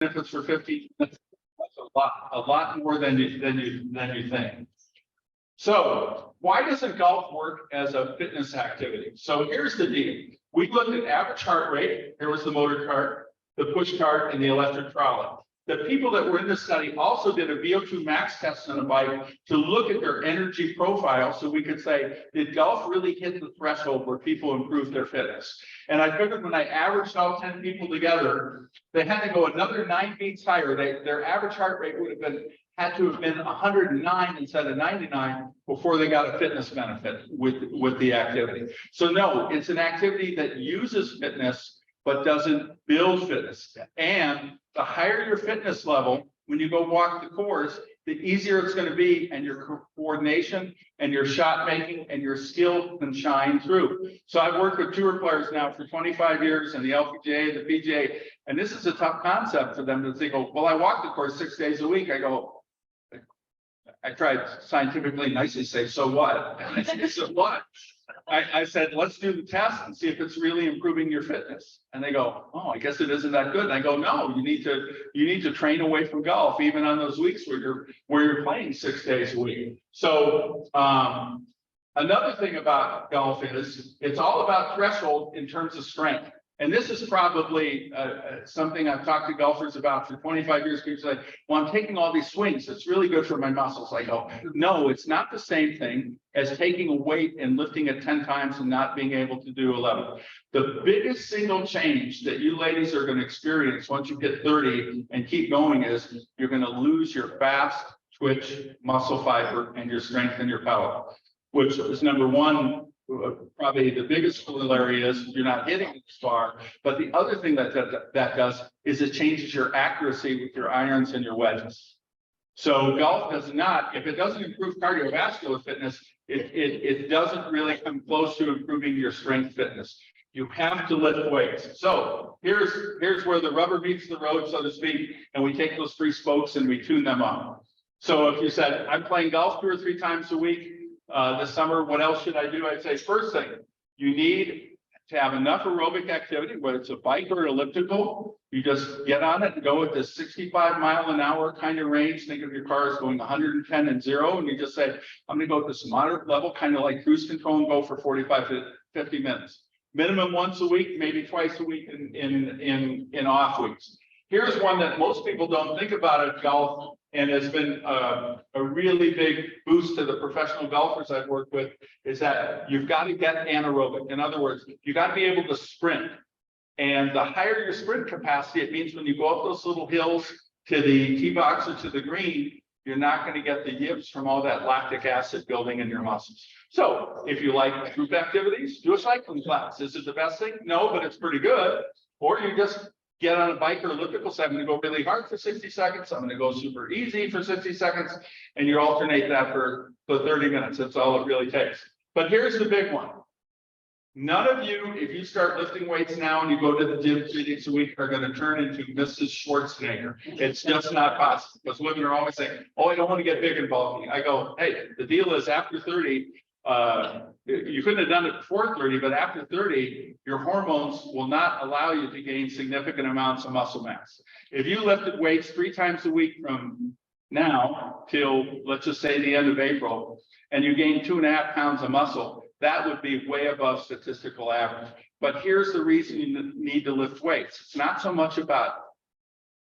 benefits for 15 minutes. That's a lot more than you think. So why doesn't golf work as a fitness activity? So here's the deal. We looked at average heart rate. Here was the motor cart, the push cart, and the electric trolley. The people that were in this study also did a VO2 max test on a bike to look at their energy profile so we could say, did golf really hit the threshold where people improved their fitness? And I figured when I averaged all 10 people together, they had to go another 9 beats higher. Their average heart rate would have had to have been 109 instead of 99 before they got a fitness benefit with the activity. So no, it's an activity that uses fitness but doesn't build fitness. And the higher your fitness level, when you go walk the course, the easier it's going to be, and your coordination and your shot making and your skill can shine through. So I've worked with tour players now for 25 years in the LPGA, the PGA, and this is a tough concept for them to think, oh, well, I walk the course 6 days a week. I tried scientifically nicely say, so what? And I said, so what? I said, let's do the test and see if it's really improving your fitness. And they go, oh, I guess it isn't that good. And I go, no, you need to train away from golf, even on those weeks where you're playing 6 days a week. So another thing about golf is it's all about threshold in terms of strength. And this is probably something I've talked to golfers about for 25 years. People say, well, I'm taking all these swings. It's really good for my muscles. I go, no, it's not the same thing as taking a weight and lifting it 10 times and not being able to do 11. The biggest single change that you ladies are going to experience once you get 30 and keep going is you're going to lose your fast twitch muscle fiber and your strength and your power, which is number one. Probably the biggest corollary is you're not hitting it as far, but the other thing that does is it changes your accuracy with your irons and your wedges. So golf does not, if it doesn't improve cardiovascular fitness, it doesn't really come close to improving your strength fitness. You have to lift weights. So here's where the rubber meets the road, so to speak, and we take those 3 spokes and we tune them up. So if you said, I'm playing golf 2 or 3 times a week, this summer, what else should I do? I'd say first thing, you need to have enough aerobic activity, whether it's a bike or elliptical. You just get on it and go at this 65 mile an hour kind of range. Think of your car as going 110 and 0, and you just say, I'm going to go at this moderate level, kind of like cruise control, and go for 45 to 50 minutes. Minimum once a week, maybe twice a week in off weeks. Here's one that most people don't think about at golf, and has been a really big boost to the professional golfers I've worked with, is that you've got to get anaerobic. In other words, you got to be able to sprint. And the higher your sprint capacity, it means when you go up those little hills to the tee box or to the green, you're not going to get the yips from all that lactic acid building in your muscles. So if you like group activities, do a cycling class. Is it the best thing? No, but it's pretty good. Or you just get on a bike or elliptical, so I'm going to go really hard for 60 seconds. I'm going to go super easy for 60 seconds. And you alternate that for 30 minutes. That's all it really takes. But here's the big one. None of you, if you start lifting weights now and you go to the gym 3 days a week, are going to turn into Mrs. Schwarzenegger. It's just not possible, because women are always saying, oh, I don't want to get big and bulky. I go, hey, the deal is after 30, you couldn't have done it before 30, but after 30, your hormones will not allow you to gain significant amounts of muscle mass. If you lifted weights 3 times a week from now till, let's just say, the end of April, and you gain 2.5 pounds of muscle, that would be way above statistical average. But here's the reason you need to lift weights. It's not so much about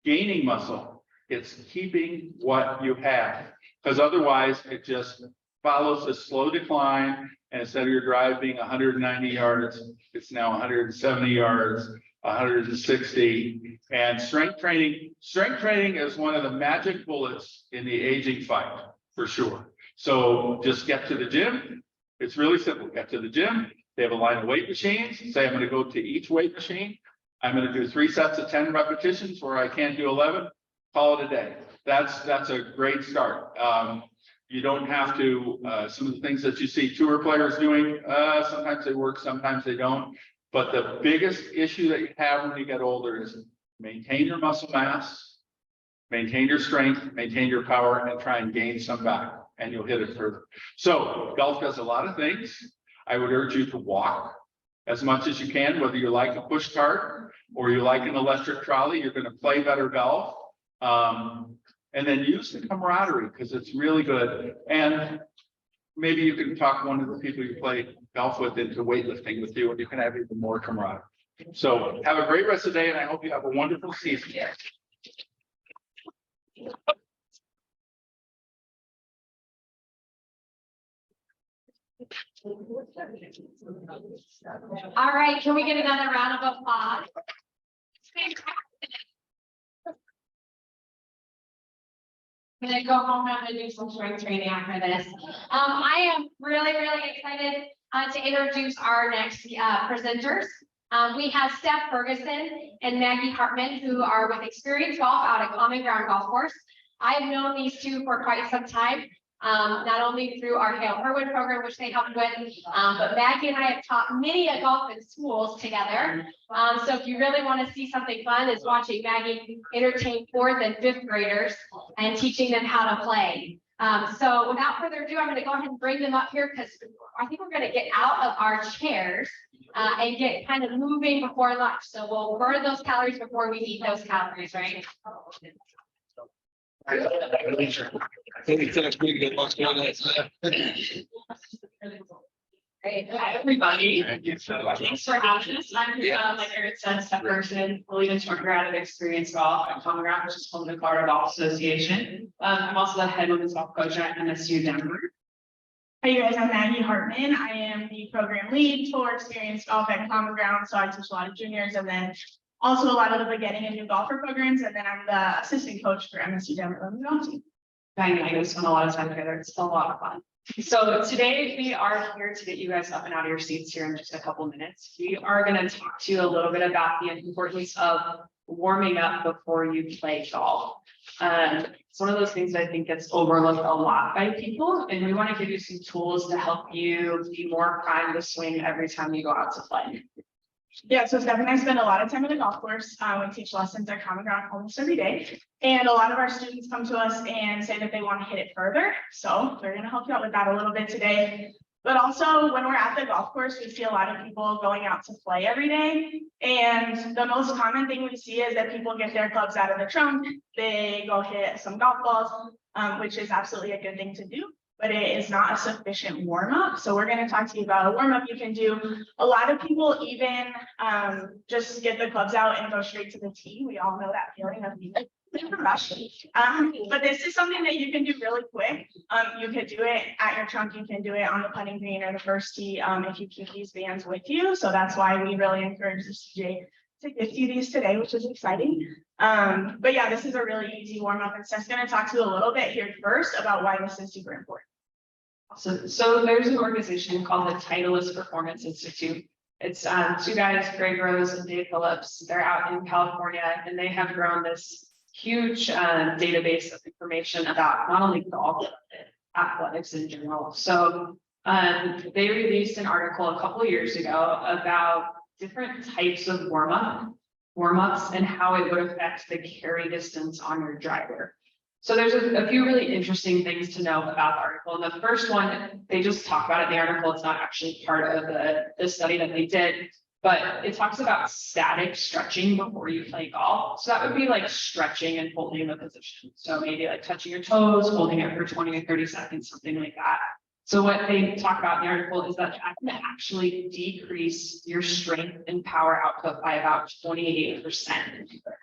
gaining muscle, it's keeping what you have, because otherwise it just follows a slow decline, and instead of your drive being 190 yards, it's now 170 yards, 160. And strength training is one of the magic bullets in the aging fight, for sure. So just get to the gym. It's really simple. Get to the gym. They have a line of weight machines. Say I'm going to go to each weight machine. I'm going to do 3 sets of 10 repetitions where I can't do 11. Call it a day. That's a great start. You don't have to, some of the things that you see tour players doing, sometimes they work, sometimes they don't. But the biggest issue that you have when you get older is maintain your muscle mass, maintain your strength, maintain your power, and try and gain some back, and you'll hit it further. So golf does a lot of things. I would urge you to walk. as much as you can, whether you like a push cart or you like an electric trolley, you're going to play better golf. And then use the camaraderie because it's really good. And maybe you can talk one of the people you play golf with into weightlifting with you, and you can have even more camaraderie. So have a great rest of the day, and I hope you have a wonderful season. All right, can we get another round of applause? I'm gonna go home and I'm gonna do some strength training after this. I am really excited to introduce our next presenters. We have Stef Ferguson and Maggie Hartman, who are with Experience Golf out at Common Ground Golf Course. I have known these two for quite some time. Not only through our Hale Irwin program, which they helped with, but Maggie and I have taught many a golf in schools together. So if you really want to see something fun, is watching Maggie entertain 4th and 5th graders and teaching them how to play. So without further ado, I'm going to go ahead and bring them up here because I think we're going to get out of our chairs and get kind of moving before lunch. So we'll burn those calories before we eat those calories, right? I think it's a pretty good lunch. Great. Hi, everybody. Thanks for having us. I'm, like Eric said, Stef Ferguson, lead instructor out of Experience Golf at Common Ground, which is home to the Colorado Golf Association. I'm also the head women's golf coach at MSU Denver. Hi, you guys. I'm Maggie Hartman. I am the program lead for Experience Golf at Common Ground. So I teach a lot of juniors and then also a lot of the beginning and new golfer programs. And then I'm the assistant coach for MSU Denver women's golf team. Maggie and I spend a lot of time together. It's a lot of fun. So today we are here to get you guys up and out of your seats here in just a couple minutes. We are going to talk to you a little bit about the importance of warming up before you play golf. It's one of those things that I think gets overlooked a lot by people, and we want to give you some tools to help you be more primed to swing every time you go out to play. Yeah, so Stef and I spend a lot of time at the golf course. We teach lessons at Common Ground almost every day. And a lot of our students come to us and say that they want to hit it further. So we're going to help you out with that a little bit today. But also when we're at the golf course, we see a lot of people going out to play every day. And the most common thing we see is that people get their clubs out of the trunk. They go hit some golf balls, which is absolutely a good thing to do. But it is not a sufficient warm-up. So we're going to talk to you about a warm-up you can do. A lot of people even just get the clubs out and go straight to the tee. We all know that feeling of being rushed. But this is something that you can do really quick. You could do it at your trunk. You can do it on the putting green or the first tee if you keep these bands with you. So that's why we really encourage the CGA to gift you these today, which is exciting. But yeah, this is a really easy warm-up, and Stef's going to talk to you a little bit here first about why this is super important. So there's an organization called the Titleist Performance Institute. It's two guys, Greg Rose and Dave Phillips. They're out in California, and they have grown this huge database of information about not only golf, but athletics in general. So they released an article a couple of years ago about different types of warm-ups and how it would affect the carry distance on your driver. So there's a few really interesting things to know about the article. And the first one, they just talk about it in the article. It's not actually part of the study that they did, but it talks about static stretching before you play golf. So that would be like stretching and holding the position. So maybe like touching your toes, holding it for 20 or 30 seconds, something like that. So what they talk about in the article is that can actually decrease your strength and power output by about 28%.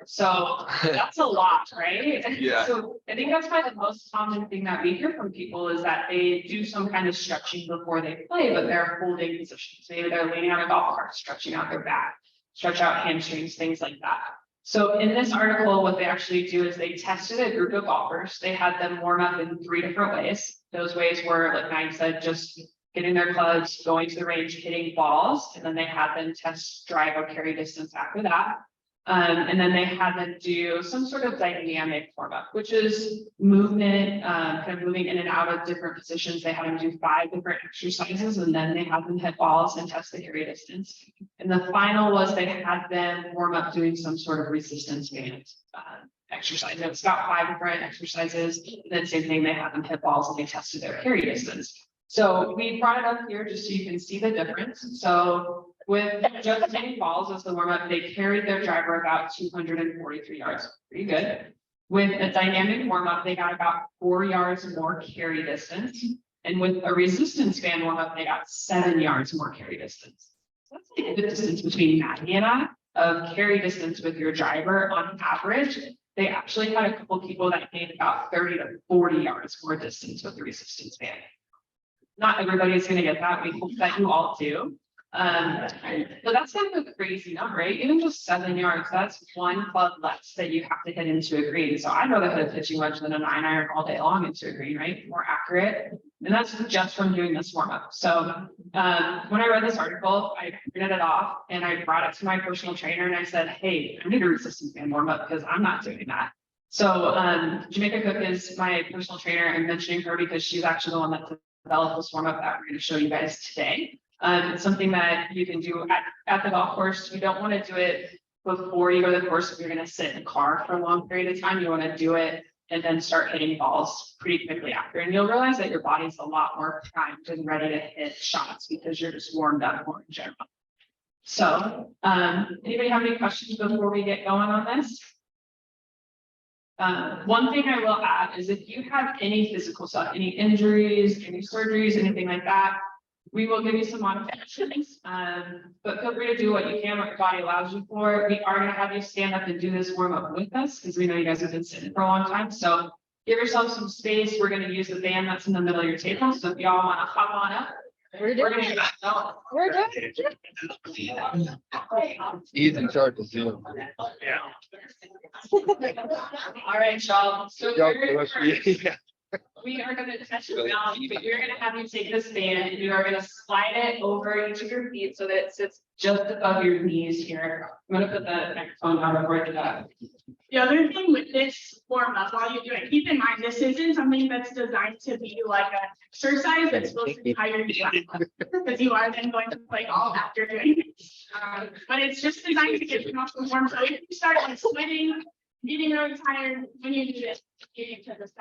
So that's a lot, right? Yeah. So I think that's probably the most common thing that we hear from people is that they do some kind of stretching before they play, but they're holding positions. Maybe they're leaning on a golf cart, stretching out their back, stretch out hamstrings, things like that. So in this article, what they actually do is they tested a group of golfers. They had them warm up in 3 different ways. Those ways were, like Maggie said, just getting their clubs, going to the range, hitting balls, and then they had them test drive or carry distance after that. And then they had them do some sort of dynamic warm up, which is movement, kind of moving in and out of different positions. They had them do 5 different exercises, and then they had them hit balls and test the carry distance. And the final was they had them warm up doing some sort of resistance band exercise. And it's got 5 different exercises. And then same thing, they had them hit balls and they tested their carry distance. So we brought it up here just so you can see the difference. So With just hitting balls as the warm-up, they carried their driver about 243 yards, pretty good. With a dynamic warm-up, they got about 4 yards more carry distance. And with a resistance band warm-up, they got 7 yards more carry distance. So that's like the distance between Maggie and I of carry distance with your driver on average. They actually had a couple people that gained about 30 to 40 yards more distance with the resistance band. Not everybody is going to get that. We hope that you all do. But that's kind of a crazy number, right? Even just 7 yards, that's one club less that you have to hit into a green. So I'd rather hit a pitching wedge than a 9-iron all day long into a green, right? More accurate. And that's just from doing this warm up. So when I read this article, I printed it off and I brought it to my personal trainer and I said, hey, I need a resistance band warm up because I'm not doing that. So Jamaica Cook is my personal trainer. I'm mentioning her because she's actually the one that developed this warm up that we're going to show you guys today. It's something that you can do at the golf course. You don't want to do it before you go to the course if you're going to sit in a car for a long period of time. You want to do it and then start hitting balls pretty quickly after. And you'll realize that your body's a lot more primed and ready to hit shots because you're just warmed up more in general. So anybody have any questions before we get going on this? One thing I will add is if you have any physical stuff, any injuries, any surgeries, anything like that, we will give you some modifications, but feel free to do what you can, what your body allows you for. We are going to have you stand up and do this warm up with us because we know you guys have been sitting for a long time. So give yourself some space. We're going to use the band that's in the middle of your table. So if y'all want to hop on up, we're going to We're good. He's in charge of Zoom. All right, y'all. So Yeah. we are going to touch it down, but you're going to have you take this band and you are going to slide it over each of your feet so that it sits just above your knees here. I'm going to put the microphone down before I do that. The other thing with this warm up while you do it, keep in mind, this isn't something that's designed to be like an exercise that's supposed to tire you out. Because you are then going to play golf after doing it. But it's just designed to get you off the warm. So if you start like sweating, getting really tired when you do this, you need to just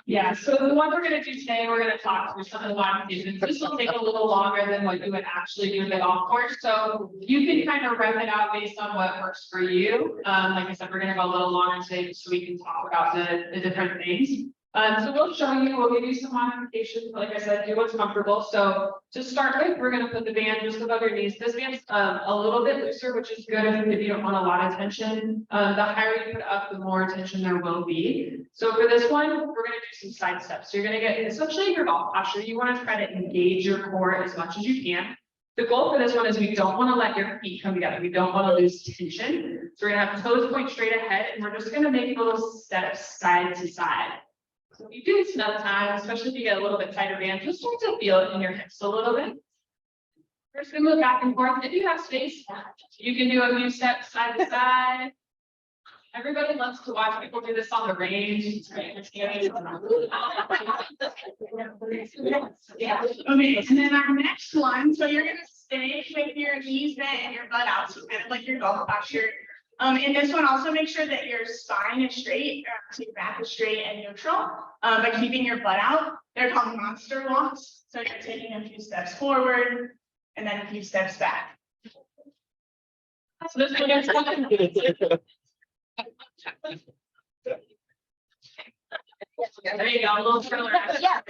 Yeah, so the one we're gonna do today, we're gonna talk through some of the modifications. This will take a little longer than what you would actually do in the golf course. So you can kind of rep it out based on what works for you. Like I said, we're gonna go a little longer today so we can talk about the different things. So we'll show you, we'll give you some modifications, but like I said, do what's comfortable. So to start with, we're gonna put the band just above your knees. This band's a little bit looser, which is good if you don't want a lot of tension. The higher you put up, the more tension there will be. So for this one, we're gonna do some side steps. So you're gonna get essentially your golf posture. You wanna try to engage your core as much as you can. The goal for this one is we don't want to let your feet come together. We don't want to lose tension. So we're gonna have toes point straight ahead, and we're just gonna make little steps side to side. So if you do this enough time, especially if you get a little bit tighter band, just start to feel it in your hips a little bit. We're just gonna move back and forth. If you have space, you can do a few steps side to side. Everybody loves to watch people do this on the range. It's great. Yeah. Okay, and then our next one, so you're gonna stay with your knees bent and your butt out, so kind of like your golf posture. In this one, also make sure that your spine is straight, so your back is straight and neutral, by keeping your butt out. They're called monster walks. So you're taking a few steps forward and then a few steps back. So this one gets there you go, a little further. Yeah.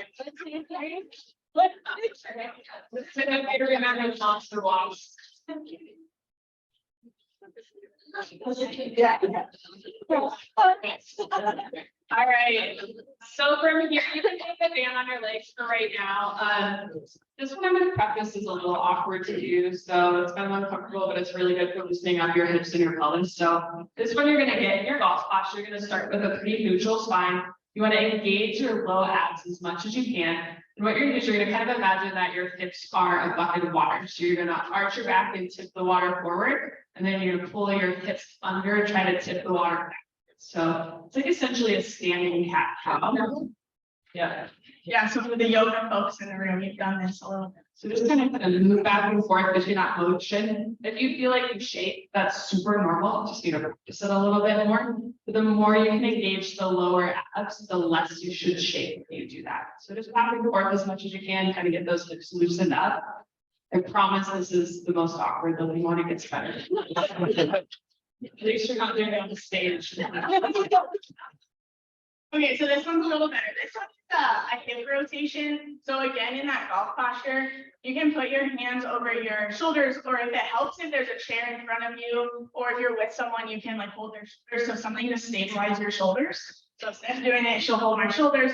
Let's remember monster walks. Yeah. All right, so from here, you can take the band on your legs for right now. This one I'm going to preface is a little awkward to do, so it's kind of uncomfortable, but it's really good for loosening up your hips and your pelvis. So this one you're going to get in your golf posture. You're going to start with a pretty neutral spine. You want to engage your low abs as much as you can. And what you're going to do is you're going to kind of imagine that your hips are a bucket of water. So you're going to arch your back and tip the water forward. And then you're going to pull your hips under and try to tip the water back. So it's like essentially a standing cat cow. Yeah. Yeah, so for the yoga folks in the room, you've done this a little bit. So just kind of move back and forth between that motion. If you feel like you shake, that's super normal. Just need to practice it a little bit more. But the more you can engage the lower abs, the less you should shake when you do that. So just back and forth as much as you can, kind of get those hips loosened up. I promise this is the most awkward, though we want to get better. At least you're not doing it on the stage. Okay, so this one's a little better. This one's a hip rotation. So again, in that golf posture, you can put your hands over your shoulders, or if it helps, if there's a chair in front of you, or if you're with someone, you can like hold their shoulders. So something to stabilize your shoulders. So instead of doing it, she'll hold my shoulders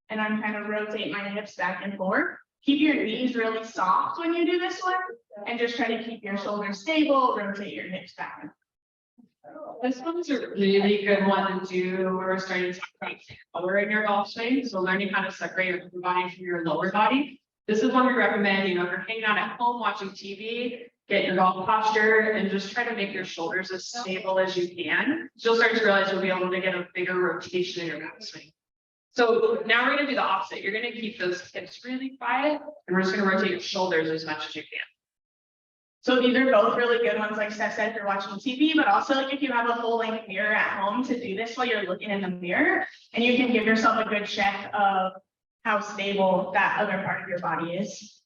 and I'm kind of rotate my hips back and forth. Keep your knees really soft when you do this one, and just try to keep your shoulders stable, rotate your hips back and forth. This one's a really good one to do when we're starting to talk about power in your golf swing. So learning how to separate your upper body from your lower body. This is one we recommend, if you're hanging out at home watching TV, get your golf posture and just try to make your shoulders as stable as you can. You'll start to realize you'll be able to get a bigger rotation in your golf swing. So now we're gonna do the opposite. You're gonna keep those hips really quiet and we're just gonna rotate your shoulders as much as you can. So these are both really good ones, like Steph said, if you're watching TV, but also like if you have a full length mirror at home to do this while you're looking in the mirror, and you can give yourself a good check of how stable that other part of your body is.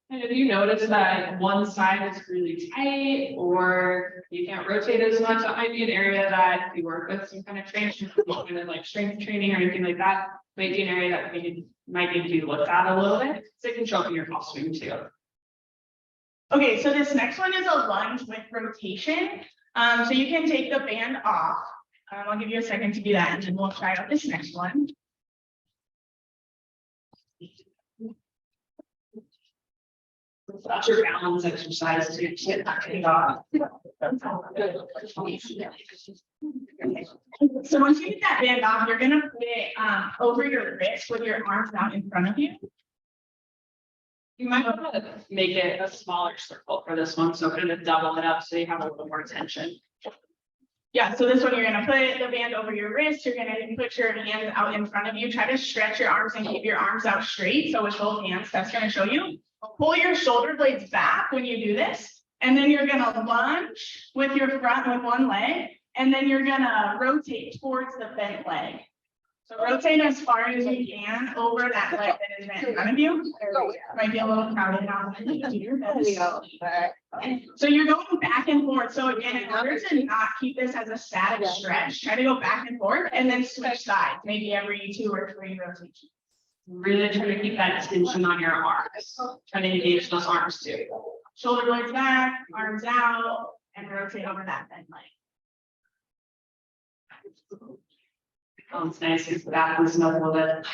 And if you notice that one side is really tight or you can't rotate as much, that might be an area that you work with some kind of training, like strength training or anything like that. Might be an area that might need to be looked at a little bit. So it can show up in your golf swing too. Okay, so this next one is a lunge with rotation. So you can take the band off. I'll give you a second to do that, and then we'll try out this next one. That's your balance exercise to get that thing off. So once you get that band off, you're gonna put it over your wrist with your arms out in front of you. You might want to make it a smaller circle for this one, so kind of double it up so you have a little more tension. Yeah, so this one, you're gonna put the band over your wrist, you're gonna put your hands out in front of you, try to stretch your arms and keep your arms out straight. So with both hands, that's gonna show you. Pull your shoulder blades back when you do this, and then you're gonna lunge with your front with one leg, and then you're gonna rotate towards the bent leg. So rotate as far as you can over that leg that is bent in front of you. Might be a little crowded now. So you're going back and forth. So again, in order to not keep this as a static stretch, try to go back and forth and then switch sides, maybe every 2 or 3 rotations. Really try to keep that tension on your arms. Try to engage those arms too. Shoulder blades back, arms out, and rotate over that bent leg. Oh, it's nice because the back was a little bit.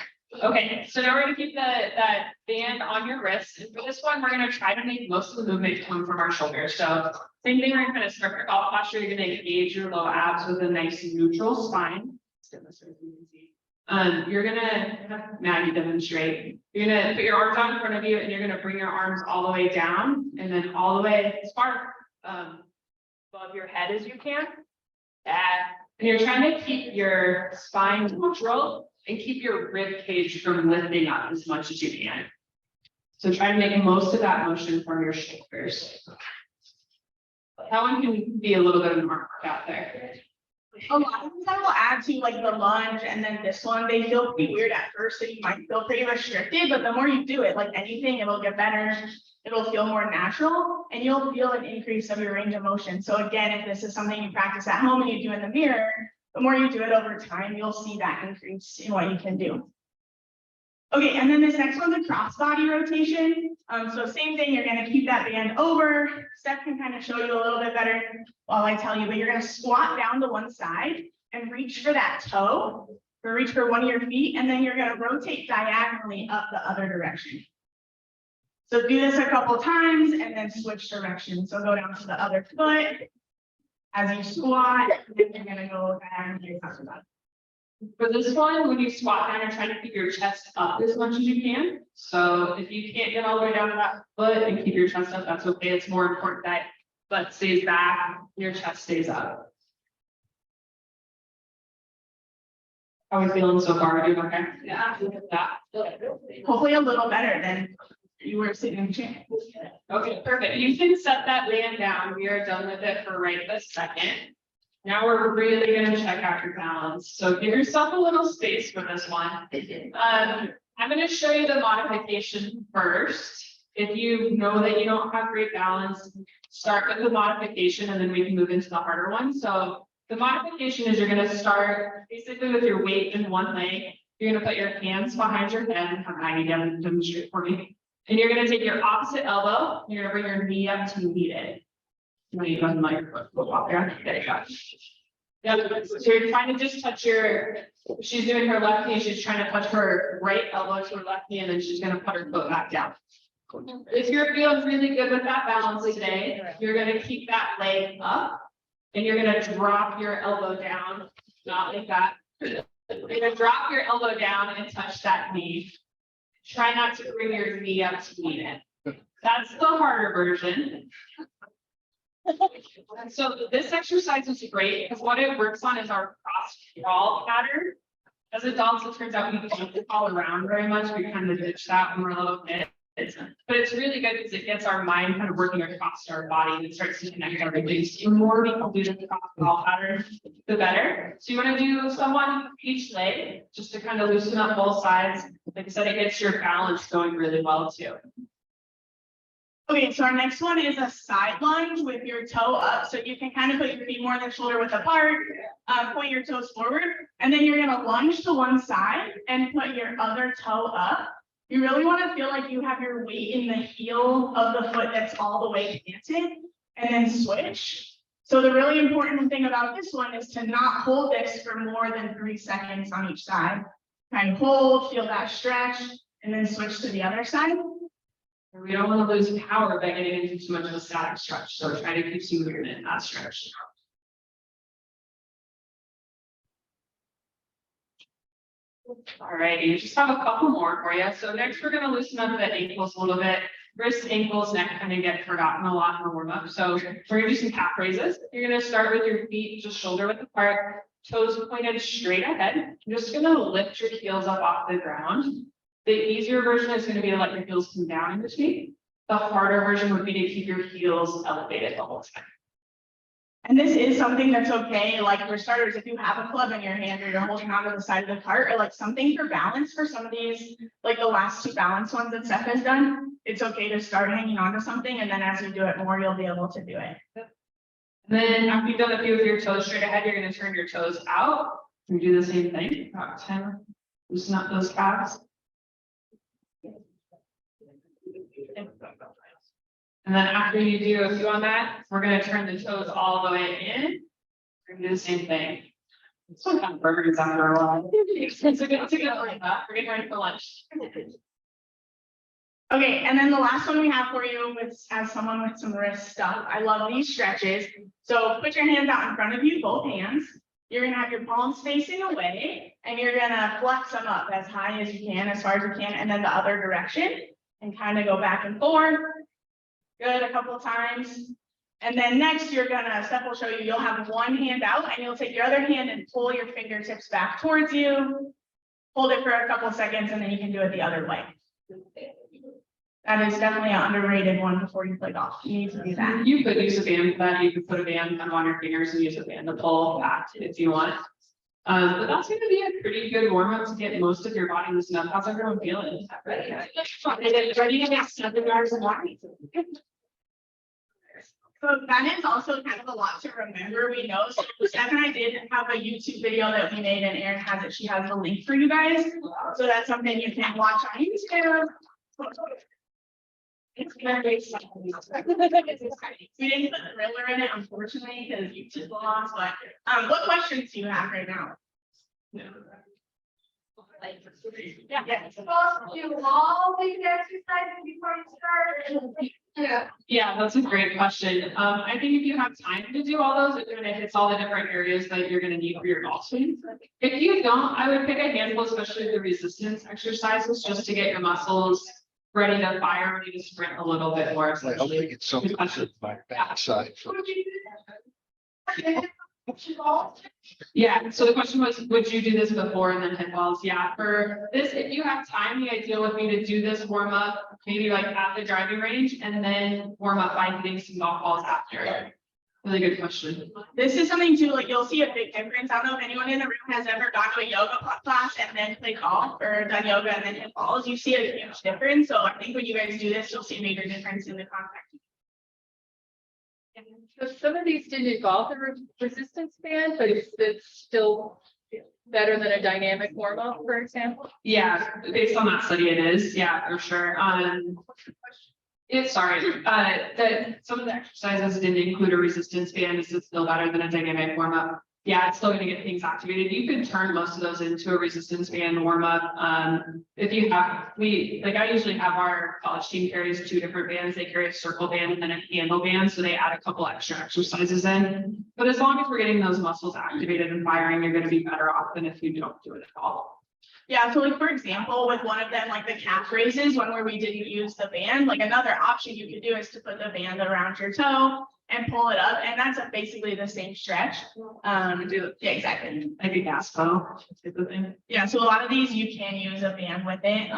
Okay, so now we're gonna keep that band on your wrist. And for this one, we're gonna try to make most of the movement come from our shoulders. So same thing, we're gonna start your golf posture. You're gonna engage your low abs with a nice neutral spine. You're gonna have Maggie demonstrate. You're gonna put your arms out in front of you and you're gonna bring your arms all the way down and then all the way as far above your head as you can. And you're trying to keep your spine neutral and keep your rib cage from lifting up as much as you can. So try to make most of that motion from your shoulders. That one can be a little bit of a workout there. A lot of things I will add to like the lunge and then this one, they feel pretty weird at first, so you might feel pretty restricted, but the more you do it, like anything, it'll get better. It'll feel more natural and you'll feel an increase of your range of motion. So again, if this is something you practice at home and you do in the mirror, the more you do it over time, you'll see that increase in what you can do. Okay, and then this next one's a cross-body rotation. So same thing, you're gonna keep that band over. Steph can kind of show you a little bit better while I tell you, but you're gonna squat down to one side and reach for that toe, or reach for one of your feet, and then you're gonna rotate diagonally up the other direction. So do this a couple times and then switch directions. So go down to the other foot as you squat, and then you're gonna go diagonally across the bottom. For this one, when you squat down, you're trying to keep your chest up as much as you can. So if you can't get all the way down to that foot and keep your chest up, that's okay. It's more important that butt stays back, your chest stays up. How are we feeling so far? Are you doing okay? Yeah. Hopefully a little better than you were sitting in the chair. Okay, perfect. You can set that band down. We are done with it for right this second. Now we're really going to check out your balance. So give yourself a little space for this one. I'm going to show you the modification first. If you know that you don't have great balance, start with the modification and then we can move into the harder one. So the modification is you're gonna start basically with your weight in one leg. You're gonna put your hands behind your head and have Maggie demonstrate for me. And you're gonna take your opposite elbow, you're gonna bring your knee up to meet it. Now you go ahead and let your foot go off there. There you go. Yeah, so you're trying to just touch your, she's doing her left knee, she's trying to touch her right elbow to her left knee, and then she's gonna put her foot back down. If you're feeling really good with that balance today, you're gonna keep that leg up. And you're gonna drop your elbow down, not like that. You're gonna drop your elbow down and touch that knee. Try not to bring your knee up to meet it. That's the harder version. So this exercise is great because what it works on is our cross crawl pattern. As adults, it turns out we don't crawl around very much. We kind of ditch that when we're a little bit. But it's really good because it gets our mind kind of working across our body and it starts to connect everything. So the more we can do the cross crawl pattern, the better. So you want to do someone each leg just to kind of loosen up both sides. Like I said, it gets your balance going really well too. Okay, so our next one is a side lunge with your toe up. So you can kind of put your feet more than shoulder width apart, point your toes forward, and then you're gonna lunge to one side and put your other toe up. You really want to feel like you have your weight in the heel of the foot that's all the way planted, and then switch. So the really important thing about this one is to not hold this for more than 3 seconds on each side. Kind of hold, feel that stretch, and then switch to the other side. We don't want to lose power by getting into too much of a static stretch, so try to keep some movement in that stretch. All righty, we just have a couple more for you. So next we're going to loosen up the ankles a little bit. Wrists, ankles, neck kind of get forgotten a lot in the warm up. So we're going to do some calf raises. You're going to start with your feet just shoulder width apart, toes pointed straight ahead. You're just going to lift your heels up off the ground. The easier version is going to be to let your heels come down in between. The harder version would be to keep your heels elevated the whole time. And this is something that's okay, like for starters, if you have a club in your hand or you're holding onto the side of the cart or like something for balance for some of these, like the last 2 balance ones that Stef has done, it's okay to start hanging on to something. And then as you do it more, you'll be able to do it. And then after you've done a few of your toes straight ahead, you're going to turn your toes out and do the same thing. About 10, loosen up those calves. And then after you do a few on that, we're going to turn the toes all the way in. We're going to do the same thing. This one kind of burns after a while. It's a good one. We're getting ready for lunch. Okay, and then the last one we have for you is as someone with some wrist stuff. I love these stretches. So put your hands out in front of you, both hands. You're gonna have your palms facing away and you're gonna flex them up as high as you can, as far as you can, and then the other direction and kind of go back and forth. Good, a couple of times. And then next you're gonna, Steph will show you, you'll have one hand out and you'll take your other hand and pull your fingertips back towards you. Hold it for a couple of seconds and then you can do it the other way. That is definitely an underrated one before you play golf. You need to do that. You could use a band for that. You could put a band on your fingers and use a band to pull back if you want. But that's going to be a pretty good warm up to get most of your body loosened up. How's everyone feeling? Ready to get 7 hours of walking. So that is also kind of a lot to remember. We know, so Steph and I did have a YouTube video that we made and Erin has it. She has the link for you guys. So that's something you can watch on YouTube. It's very exciting. We didn't put the thriller in it, unfortunately, because YouTube belongs, but what questions do you have right now? Yeah. Supposed to do all these exercises before you start. Yeah, that's a great question. I think if you have time to do all those, it kind of hits all the different areas that you're going to need for your golf swing. If you don't, I would pick a handful, especially the resistance exercises, just to get your muscles ready to fire, ready to sprint a little bit more. I hope they get something to my backside. Yeah, so the question was, would you do this before and then hit balls? Yeah, for this, if you have time, the ideal would be to do this warm up, maybe like at the driving range, and then warm up by hitting some golf balls after. Really good question. This is something too, like you'll see a big difference. I don't know if anyone in the room has ever gone to a yoga class and then played golf or done yoga and then hit balls. You see a huge difference. So I think when you guys do this, you'll see a major difference in the contact. So some of these didn't involve the resistance band, but it's still better than a dynamic warm up, for example. Yeah, based on that study, it is, yeah, for sure. That some of the exercises didn't include a resistance band. This is still better than a dynamic warm up. Yeah, it's still gonna get things activated. You could turn most of those into a resistance band warm up. If you have, I usually have our college team carries 2 different bands. They carry a circle band and then a handle band, so they add a couple extra exercises in. But as long as we're getting those muscles activated and firing, you're gonna be better off than if you don't do it at all. Yeah, so like for example, with one of them, like the calf raises, one where we didn't use the band, like another option you could do is to put the band around your toe and pull it up, and that's basically the same stretch. Yeah, exactly. I think ASPO is the thing. Yeah, so a lot of these you can use a band with it.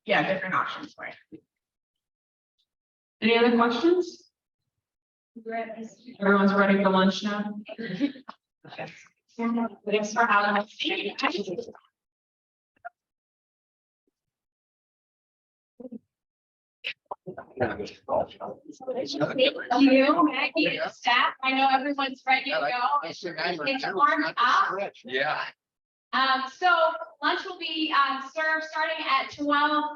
Yeah, different options for it. Any other questions? Everyone's ready for lunch now? Okay. Thanks for having us. You, Maggie, staff, I know everyone's ready to go. It's warmed up. Yeah. So lunch will be served starting at 12.